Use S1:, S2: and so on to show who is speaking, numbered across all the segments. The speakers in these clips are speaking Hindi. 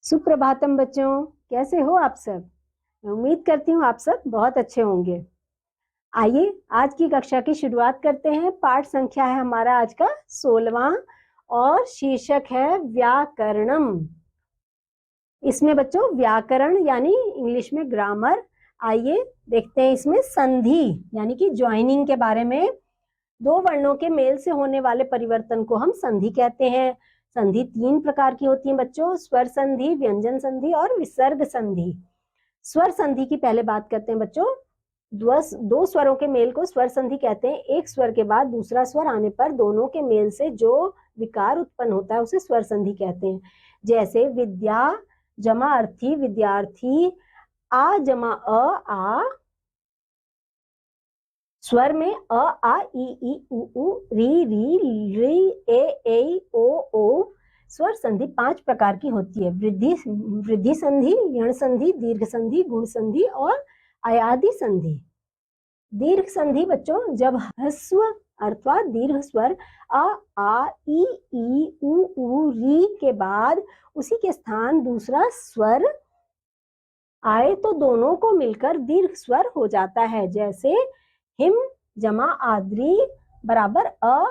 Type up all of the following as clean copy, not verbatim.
S1: सुप्रभातम बच्चों, कैसे हो आप सब। मैं उम्मीद करती हूँ आप सब बहुत अच्छे होंगे। आइए आज की कक्षा की शुरुआत करते हैं। पाठ संख्या है हमारा आज का 16वां और शीर्षक है व्याकरणम। इसमें बच्चों व्याकरण यानी इंग्लिश में ग्रामर। आइए देखते हैं इसमें संधि यानी कि ज्वाइनिंग के बारे में। दो वर्णों के मेल से होने वाले परिवर्तन को हम संधि कहते हैं। संधि तीन प्रकार की होती है बच्चों, स्वर संधि, व्यंजन संधि और विसर्ग संधि। स्वर संधि की पहले बात करते हैं बच्चों। दो स्वरों के मेल को स्वर संधि कहते हैं। एक स्वर के बाद दूसरा स्वर आने पर दोनों के मेल से जो विकार उत्पन्न होता है उसे स्वर संधि कहते हैं। जैसे विद्या जमा अर्थी विद्यार्थी, आ जमा आ, स्वर में अ आ ई उ री री ए ओ। स्वर संधि 5 प्रकार की होती है। वृद्धि संधि, यण संधि, दीर्घ संधि, गुण संधि और अयादि संधि। दीर्घ संधि बच्चों जब ह्रस्व अर्थात दीर्घ स्वर अ आ ई उ री के बाद उसी के स्थान दूसरा स्वर आए तो दोनों को मिलकर दीर्घ स्वर हो जाता है। जैसे हिम जमा आद्री बराबर अ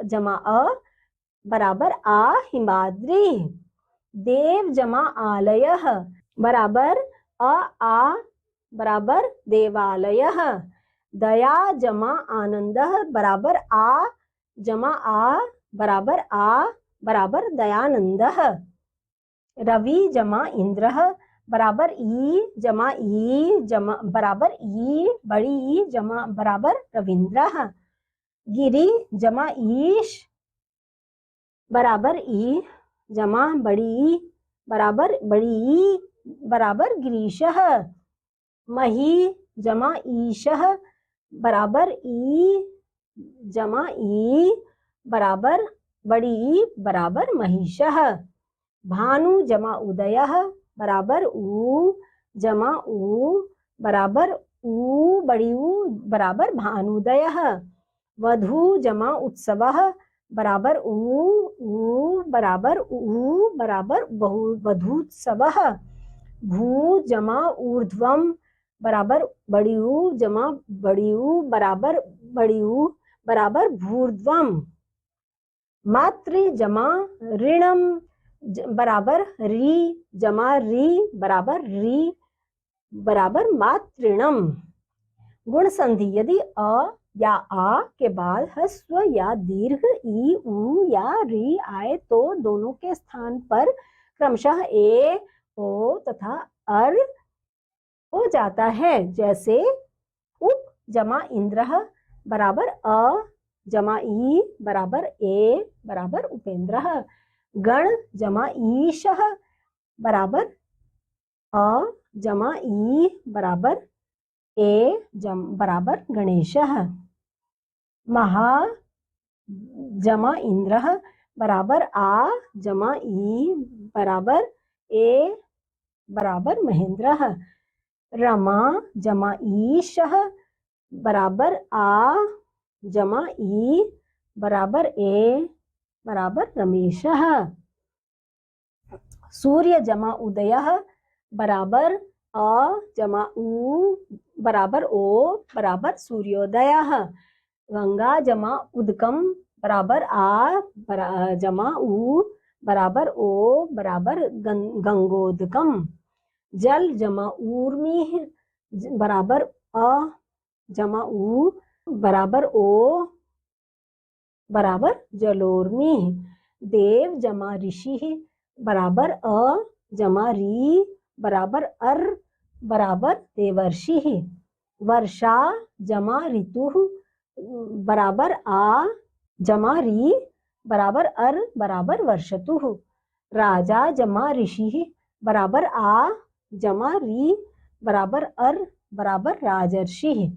S1: जमा अ बराबर आ हिमाद्री। देव जमा आलयः बराबर आ बराबर देवालयः। दया जमा आनंदः बराबर आ जमा आ बराबर दयानंदः। रवि जमा इंद्रः बराबर ई जमा बराबर ई बड़ी ई जमा बराबर रविंद्रः। गिरी जमा ईश बराबर ई जमा बड़ी ई बराबर गिरीशः। मही जमा ईशः बराबर ई जमा ई बराबर बड़ी ई बराबर महिषः। भानु जमा उदयः बराबर ऊ जमा ऊ बराबर ऊ बड़ी ऊ बराबर भानुदयः। वधू जमा उत्सवः बराबर ऊ बराबर वधूत्सवः। भू जमा ऊर्ध्वम बराबर बड़ी ऊ जमा बड़ी ऊ बराबर भूर्ध्वम। मातृ जमा ऋणम बराबर री जमा री बराबर मातृणम। गुण संधि यदि अ या आ के बाद ह्रस्व या दीर्घ ई उ या री आए तो दोनों के स्थान पर क्रमशः ए ओ तथा अर हो जाता है। जैसे उप जमा इंद्रः बराबर अ जमा ई बराबर ए बराबर उपेंद्रः। गण जमा ईशः बराबर अ जमा ई बराबर ए बराबर गणेशः। महा जमा इंद्रः बराबर आ जमा ई बराबर ए बराबर महेंद्रः। रमा जमा ईशः बराबर आ जमा ई बराबर ए बराबर रमेशः। सूर्य जमा उदयः बराबर अ जमा उ बराबर ओ बराबर सूर्योदयः। गंगा जमा उदकम बराबर आ जमा उ बराबर ओ बराबर गंगोदकम। जल जमा ऊर्मी बराबर अ जमा उ बराबर ओ बराबर जलोर्मी। देव जमा ऋषि बराबर अ जमा री बराबर अर बराबर देवर्षि। वर्षा जमा ऋतु बराबर आ जमा री बराबर अर बराबर वर्षतु। राजा जमा ऋषि बराबर आ जमा री बराबर अर बराबर राजर्षि।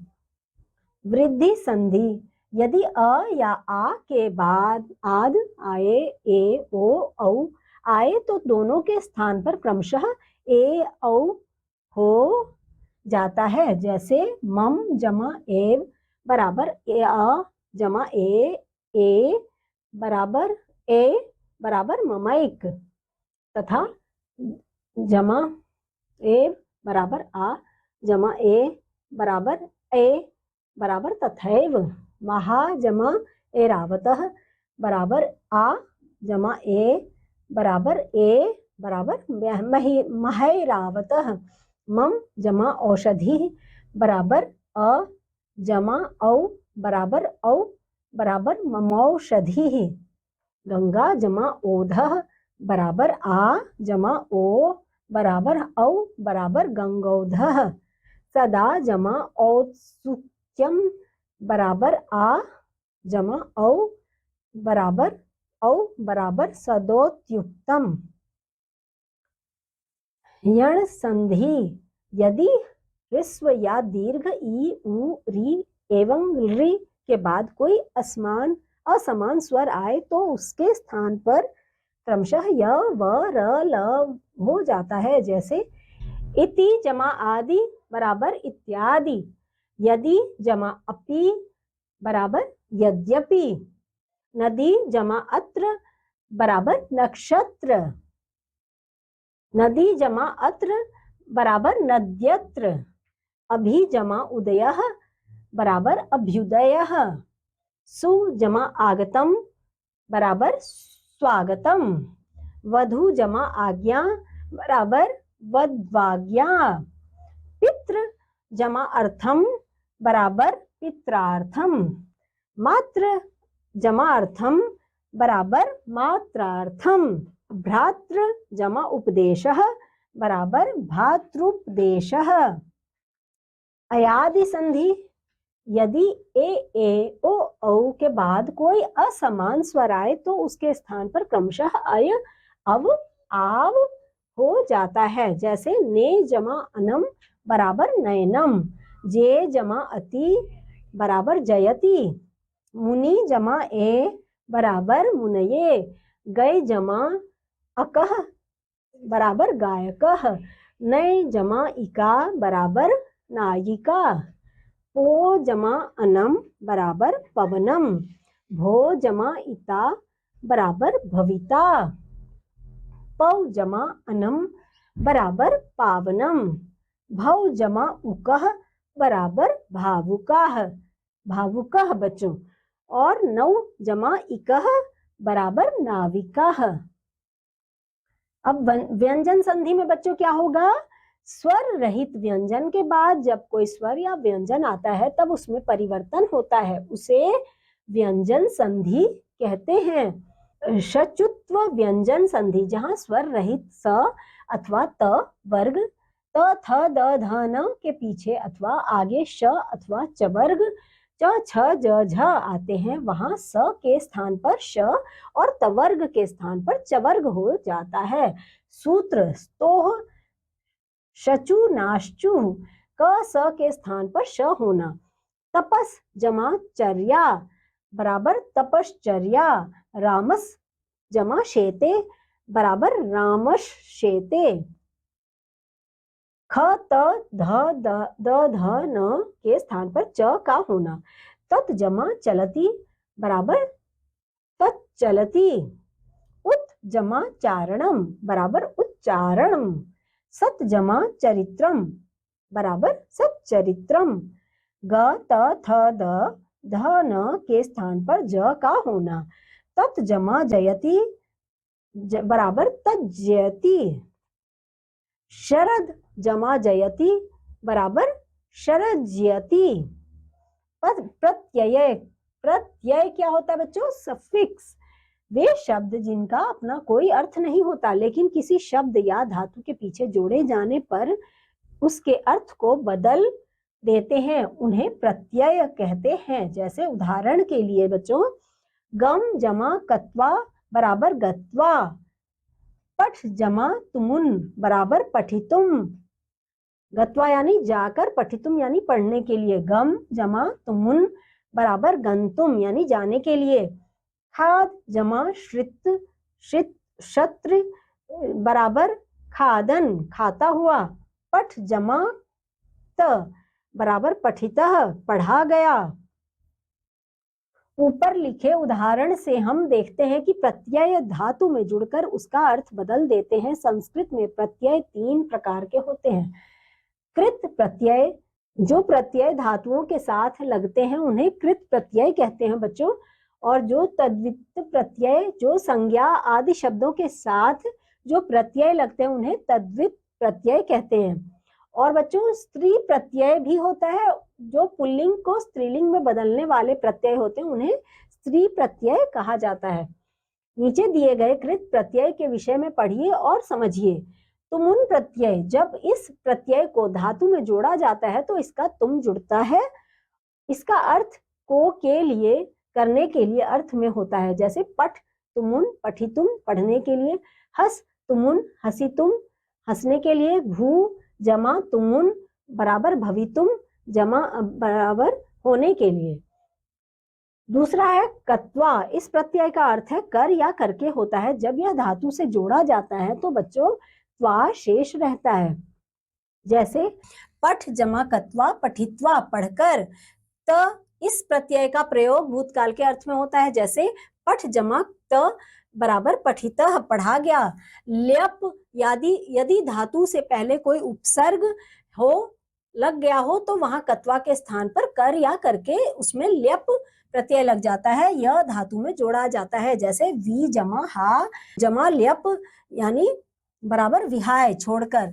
S1: वृद्धि संधि यदि अ या आ के बाद आद आए ए ओ औ आए तो दोनों के स्थान पर क्रमशः ए औ हो जाता है। जैसे मम जमा एव बराबर ए अ जमा ए बराबर ममैक तथा जमा ए बराबर आ जमा ए बराबर ए बराबर तथैव। महा जमा एरावतः बराबर आ जमा ए बराबर महैरावतः। मम जमा औषधि बराबर अ जमा औ बराबर ममौषधिः। गंगा जमा ओधः बराबर आ जमा ओ बराबर औ बराबर गंगोधः। सदा जमा औत्सुक्यम बराबर आ जमा औ बराबर सदोत्युक्तम। यण संधि यदि ह्रस्व या दीर्घ ई उ री एवं रि के बाद कोई असमान स्वर आए तो उसके स्थान पर क्रमशः य व र ल हो जाता है। जैसे इति जमा आदि बराबर इत्यादि, यदि जमा अपि बराबर यद्यपि, नदी जमा अत्र बराबर नक्षत्र, नदी जमा अत्र बराबर नद्यत्र, अभि जमा उदयः बराबर अभ्युदयः, सु जमा आगतम बराबर स्वागतम, वधु जमा आज्ञा बराबर वध्वाज्ञा, पितृ जमा अर्थम बराबर पित्रार्थम, मात्र जमा अर्थम बराबर मात्रार्थम, भ्रातृ जमा उपदेशः बराबर भातृपदेशः। अयादि संधि यदि ए ओ औ के बाद कोई असमान स्वर आए तो उसके स्थान पर क्रमशः अय अव आव हो जाता है। जैसे ने जमा अनम बराबर नयनम, जे जमा अति बराबर जयति, मुनि जमा ए बराबर मुनये, गय जमा अकह बराबर गायकः, नय जमा इका बराबर नायिका, पो जमा अनम बराबर पवनम, भो जमा इता बराबर भविता, पौ जमा अनम बराबर पावनम, भौ जमा उकह बराबर भावुकाह, भावुकः बच्चों, और नौ जमा इकह बराबर नाविकाह। अब व्यंजन संधि में बच्चों क्या होगा, स्वर रहित व्यंजन के बाद जब कोई स्वर या व्यंजन आता है तब उसमें परिवर्तन होता है, उसे व्यंजन संधि कहते हैं। शचुत्व व्यंजन संधि जहां स्वर रहित स अथवा त वर्ग त थ द ध न के पीछे अथवा आगे श अथवा च वर्ग च छ ज झ आते हैं, वहां स के स्थान पर श और त वर्ग के स्थान पर च वर्ग हो जाता है। सूत्र स्तोह शचु नाश्चु क स के स्थान पर श होना, तपस जमा चर्या बराबर तपश्चर्या, रामस जमा शेते बराबर रामश्शेते, ख त ध द ध न के स्थान पर च का होना, तत् जमा चलती बराबर तच्चलती, उत जमा चारणम बराबर उच्चारणम, सत जमा चरित्रम बराबर सच्चरित्रम, ग त थ द ध न के स्थान पर ज का होना, तत् जमा जयति बराबर तज्जयति, शरद जमा जयति बराबर शरज्यति, प्रत्यय प्रत्यय क्या होता है बच्चों, सफिक्स, वे शब्द जिनका अपना कोई अर्थ नहीं होता लेकिन किसी शब्द या धातु के पीछे जोड़े जाने पर उसके अर्थ को बदल देते हैं, उन्हें प्रत्यय कहते हैं। जैसे उदाहरण के लिए बच्चों, गम जमा कत्वा बराबर गत्वा, पठ जमा तुमुन बराबर पठितुम, गत्वा यानी जाकर, पठितुम यानी पढ़ने के लिए, गम जमा तुमुन बराबर गंतुम यानी जाने के लिए, खाद जमा श्रित शत्र बराबर खादन खाता हुआ, पठ जमा त बराबर पठितः पढ़ा गया, ऊपर लिखे उदाहरण से हम देखते हैं कि प्रत्यय धातु में जुड़कर उसका अर्थ बदल देते हैं। संस्कृत में प्रत्यय 3 प्रकार के होते हैं। कृत प्रत्यय, जो प्रत्यय धातुओं के साथ लगते हैं उन्हें कृत प्रत्यय कहते हैं बच्चों। और जो तद्वित प्रत्यय, जो संज्ञा आदि शब्दों के साथ जो प्रत्यय लगते हैं उन्हें तद्वित प्रत्यय कहते हैं। और बच्चों स्त्री प्रत्यय भी होता है, जो पुल्लिंग को स्त्रीलिंग में बदलने वाले प्रत्यय होते हैं उन्हें स्त्री प्रत्यय कहा जाता है। नीचे दिए गए कृत प्रत्यय के विषय में पढ़िए और समझिए। तुमुन प्रत्यय, जब इस प्रत्यय को धातु में जोड़ा जाता है तो इसका तुम जुड़ता है। इसका अर्थ को के लिए, करने के लिए अर्थ में होता है। जैसे पठ तुमुन, पठितुम, पढ़ने के लिए। हस तुमुन, हसितुम, हंसने के लिए। भू जमा तुमुन बराबर भवितुम, जमा बराबर होने के लिए। दूसरा है कत्वा, इस प्रत्यय का अर्थ है कर या करके होता है। जब यह धातु से जोड़ा जाता है तो बच्चों त्वा शेष रहता है। जैसे पठ जमा कत्वा, पठित्वा, पढ़कर। त, इस प्रत्यय का प्रयोग भूतकाल के अर्थ में होता है। जैसे पठ जमा त बराबर पठितः, पढ़ा गया। ल्यप, यदि धातु से पहले कोई उपसर्ग हो, लग गया हो तो वहां कत्वा के स्थान पर कर या करके उसमें ल्यप प्रत्यय लग जाता है, यह धातु में जोड़ा जाता है। जैसे वी जमा हा जमा ल्यप यानी बराबर विहाय, छोड़कर।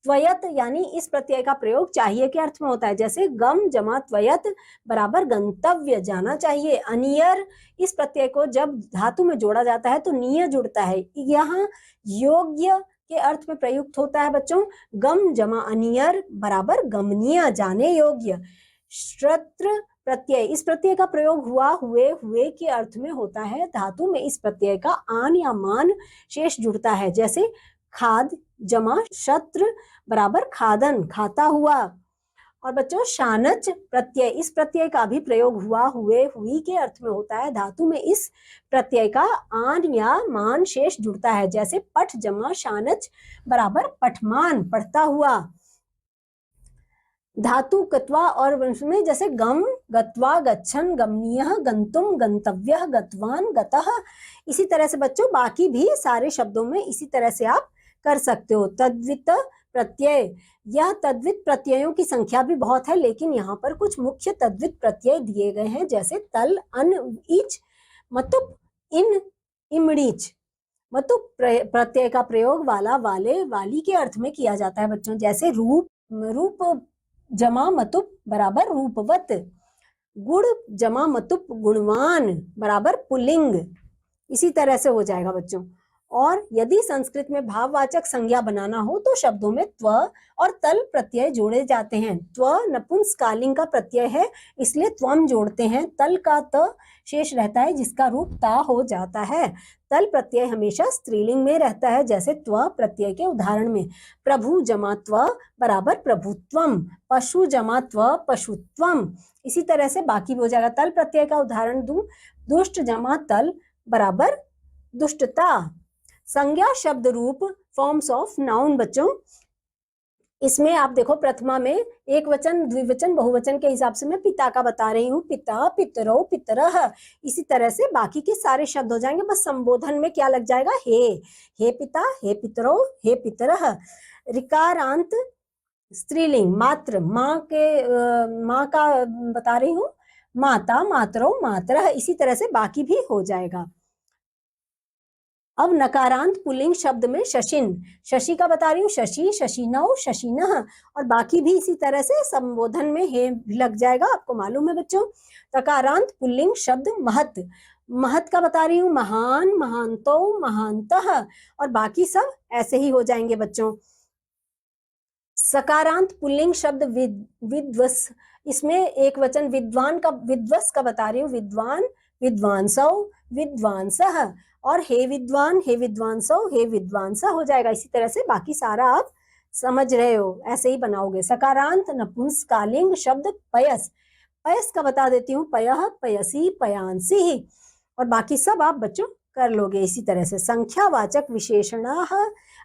S1: त्वयत यानी इस प्रत्यय का प्रयोग चाहिए के अर्थ में होता है। जैसे गम जमा त्वयत बराबर गंतव्य, जाना चाहिए। अनियर, इस प्रत्यय को जब धातु में जोड़ा जाता है तो निय जुड़ता है। यहाँ योग्य के अर्थ में प्रयुक्त होता है बच्चों। गम जमा अनियर बराबर गमनीय, जाने योग्य। श्रत्र प्रत्यय, इस प्रत्यय का प्रयोग हुए के अर्थ में होता है। धातु में इस प्रत्यय का आन या मान शेष जुड़ता है। जैसे खाद जमा शत्र बराबर खादन, खाता हुआ। और बच्चों शानच प्रत्यय, इस प्रत्यय का भी प्रयोग हुई के अर्थ में होता है। धातु में इस प्रत्यय का आन या मान शेष जुड़ता है। जैसे पठ जमा शानच बराबर पठमान, पढ़ता हुआ। धातु कत्वा और वंश में जैसे गम गत्वा, गच्छन, गमनीय, गंतुम, गंतव्य, गतवान, गतः। इसी तरह से बच्चों बाकी भी सारे शब्दों में इसी तरह से आप कर सकते हो। तद्वित प्रत्यय, यह तद्वित प्रत्ययों की संख्या भी बहुत है, लेकिन यहाँ पर कुछ मुख्य तद्वित प्रत्यय दिए गए हैं। जैसे तल, अन, इच, मतुप, इन, इमड़ीच। मतुप प्रत्यय का प्रयोग वाला, वाले, वाली के अर्थ में किया जाता है बच्चों। जैसे रूप जमा मतुप बराबर रूपवत। गुण जमा मतुप गुणवान बराबर पुल्लिंग। इसी तरह से हो जाएगा बच्चों। और यदि संस्कृत में भाववाचक संज्ञा बनाना हो तो शब्दों में त्व और तल प्रत्यय जोड़े जाते हैं। त्व नपुंसकलिंग का प्रत्यय है, इसलिए त्वम जोड़ते हैं। तल का त शेष रहता है, जिसका रूप ता हो जाता है। तल प्रत्यय हमेशा स्त्रीलिंग में रहता है। जैसे त्व प्रत्यय के उदाहरण में प्रभु जमा त्व बराबर प्रभुत्वम, पशु जमा त्व पशुत्वम। इसी तरह से बाकी भी हो जाएगा। तल प्रत्यय का उदाहरण दूं, दुष्ट जमा तल बराबर दुष्टता। संज्ञा शब्द रूप फॉर्म्स ऑफ नाउन बच्चों, इसमें आप देखो प्रथमा में एक वचन, द्विवचन, बहुवचन के हिसाब से मैं पिता का बता रही हूँ। पिता, पितरो, पितरः। इसी तरह से बाकी के सारे शब्द हो जाएंगे। बस संबोधन में क्या लग जाएगा, हे पिता, हे पितरो, हे पितरः। ऋकारांत स्त्रीलिंग, मात्र, माँ का बता रही हूँ, माता, मातरो, मातरः। इसी तरह से बाकी भी हो जाएगा। अब नकारांत पुल्लिंग शब्द में शशिन, शशि का बता रही हूँ, शशि, शशिनौ, शशिनः। और बाकी भी इसी तरह से संबोधन में हे भी लग जाएगा, आपको मालूम है बच्चों। तकारांत पुल्लिंग शब्द महत, महत का बता रही हूँ, महान, महांतो, महांतः। और बाकी सब ऐसे ही हो जाएंगे बच्चों। सकारांत पुल्लिंग शब्द विद्वस, इसमें एक वचन विद्वान का, विद्वस का बता रही हूँ, विद्वान, विद्वांसौ, विद्वांसः। और हे विद्वान, हे विद्वांसौ, हे विद्वांसा हो जाएगा। इसी तरह से बाकी सारा आप समझ रहे हो, ऐसे ही बनाओगे। सकारांत नपुंसकलिंग शब्द पयस, पयस का बता देती हूँ, पयः, पयसी, पयांसी। और बाकी सब आप बच्चों कर लोगे इसी तरह से। संख्यावाचक विशेषणाः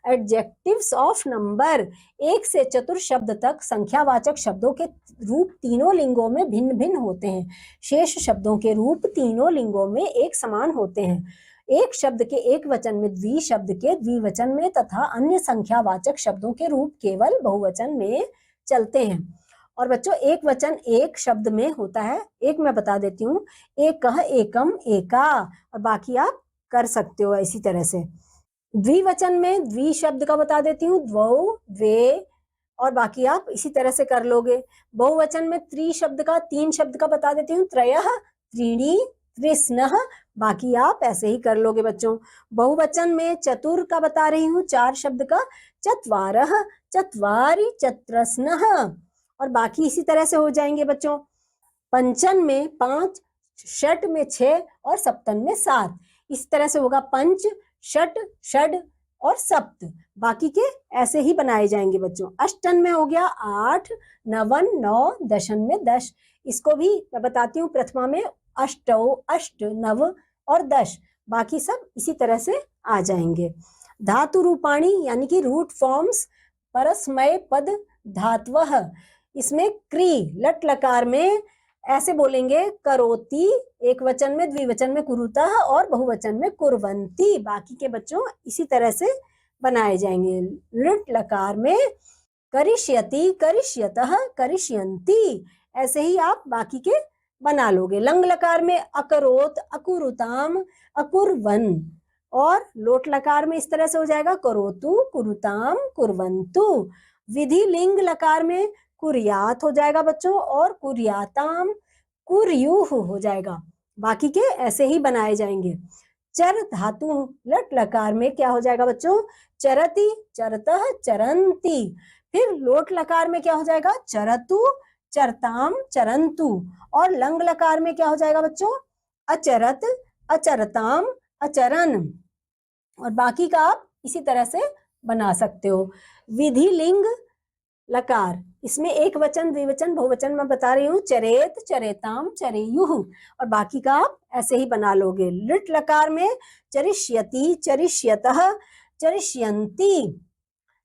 S1: एडजेक्टिव्स ऑफ नंबर, 1 से चतुर शब्द तक संख्यावाचक शब्दों के रूप तीनों लिंगों में भिन्न भिन्न होते हैं। शेष शब्दों के रूप तीनों लिंगों में एक समान होते हैं। एक शब्द के एक वचन में, द्वि शब्द के द्विवचन में तथा अन्य संख्यावाचक शब्दों के रूप केवल बहुवचन में चलते हैं। और बच्चों एक वचन एक शब्द में होता है, एक मैं बता देती हूँ, एकः, एकम, एका, और बाकी आप कर सकते हो इसी तरह से। द्विवचन में द्वि शब्द का बता देती हूँ, द्वौ, द्वे, और बाकी आप इसी तरह से कर लोगे। बहुवचन में त्रि शब्द का, तीन शब्द का बता देती हूँ, त्रयः, त्रीणि, त्रिस्नः, बाकी आप ऐसे ही कर लोगे बच्चों। बहुवचन में चतुर का बता रही हूँ, 4 शब्द का, चत्वारः, चत्वारि, चत्रस्नः, और बाकी इसी तरह से हो जाएंगे बच्चों। पंचन में 5, षट में 6 और सप्तन में 7, इस तरह से होगा पंच, षट, षड और सप्त, बाकी के ऐसे ही बनाए जाएंगे बच्चों। अष्टन में हो गया 8, नवन 9, दशन में 10, इसको भी मैं बताती हूँ प्रथमा में, अष्टौ, अष्ट, नव और 10, बाकी सब इसी तरह से आ जाएंगे। धातु रूपाणी यानी कि रूट फॉर्म्स, परस्मय पद धात्वः, इसमें क्री लट लकार में ऐसे बोलेंगे, करोति एक वचन में, द्विवचन में कुरुतः और बहुवचन में कुर्वन्ति, बाकी के बच्चों इसी तरह से बनाए जाएंगे। लट लकार में करिष्यति, करिष्यतः, करिष्यन्ति, ऐसे ही आप बाकी के बना लोगे। लंग लकार में अकरोत, अकुरुताम, अकुर्वन, और लोट लकार में इस तरह से हो जाएगा, करोतु, कुरुताम, कुर्वन्तु। विधि लिंग लकार में कुर्यात हो जाएगा बच्चों, और कुर्याताम, कुर्युः हो जाएगा, बाकी के ऐसे ही बनाए जाएंगे। चर धातु लट लकार में क्या हो जाएगा बच्चों, चरति, चरतः, चरन्ति। फिर लोट लकार में क्या हो जाएगा, चरतु, चरताम, चरन्तु, और लंग लकार में क्या हो जाएगा बच्चों, अचरत, अचरताम, अचरन, और बाकी का आप इसी तरह से बना सकते हो। विधि लिंग लकार, इसमें एक वचन, द्विवचन, बहुवचन मैं बता रही हूँ, चरेत, चरेताम, चरेयुः, और बाकी का आप ऐसे ही बना लोगे। लिट लकार में चरिष्यति, चरिष्यतः, चरिष्यन्ति,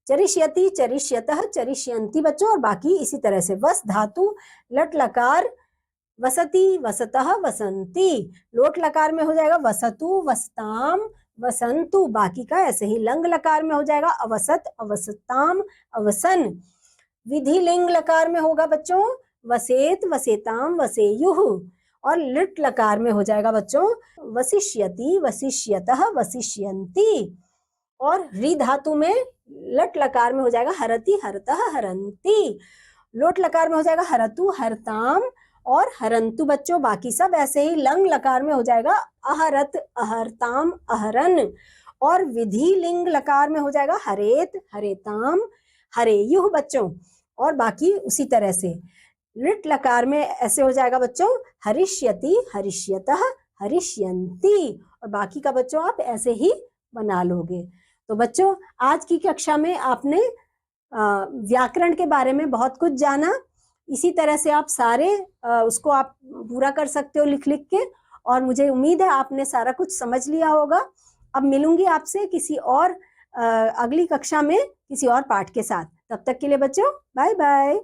S1: चरिष्यति, चरिष्यतः, चरिष्यन्ति बच्चों, और बाकी इसी तरह से। वस धातु लट लकार वसति, वसतः, वसन्ति, लोट लकार में हो जाएगा वसतु, वसताम, वसन्तु, बाकी का ऐसे ही। लंग लकार में हो जाएगा अवसत, अवसताम, अवसन। विधि लिंग लकार में होगा बच्चों वसेत, वसेताम, वसेयुः, और लिट लकार में हो जाएगा बच्चों वसिष्यति, वसिष्यतः, वसिष्यन्ति, और रि धातु में लट लकार में हो जाएगा हरति, हरतः, हरन्ति, लोट लकार में हो जाएगा हरतु, हरताम और हरन्तु बच्चों, बाकी सब ऐसे ही। लंग लकार में हो जाएगा अहरत, अहरताम, अहरन, और विधि लिंग लकार में हो जाएगा हरेत, हरेताम, हरेयुः बच्चों, और बाकी उसी तरह से। लिट लकार में ऐसे हो जाएगा बच्चों हरिष्यति, हरिष्यतः, हरिष्यन्ति, और बाकी का बच्चों आप ऐसे ही बना लोगे। तो बच्चों आज की कक्षा में आपने व्याकरण के बारे में बहुत कुछ जाना। इसी तरह से आप सारे उसको आप पूरा कर सकते हो लिख लिख के, और मुझे उम्मीद है आपने सारा कुछ समझ लिया होगा। अब मिलूंगी आपसे किसी और अगली कक्षा में किसी और पाठ के साथ। तब तक के लिए बच्चों बाय बाय।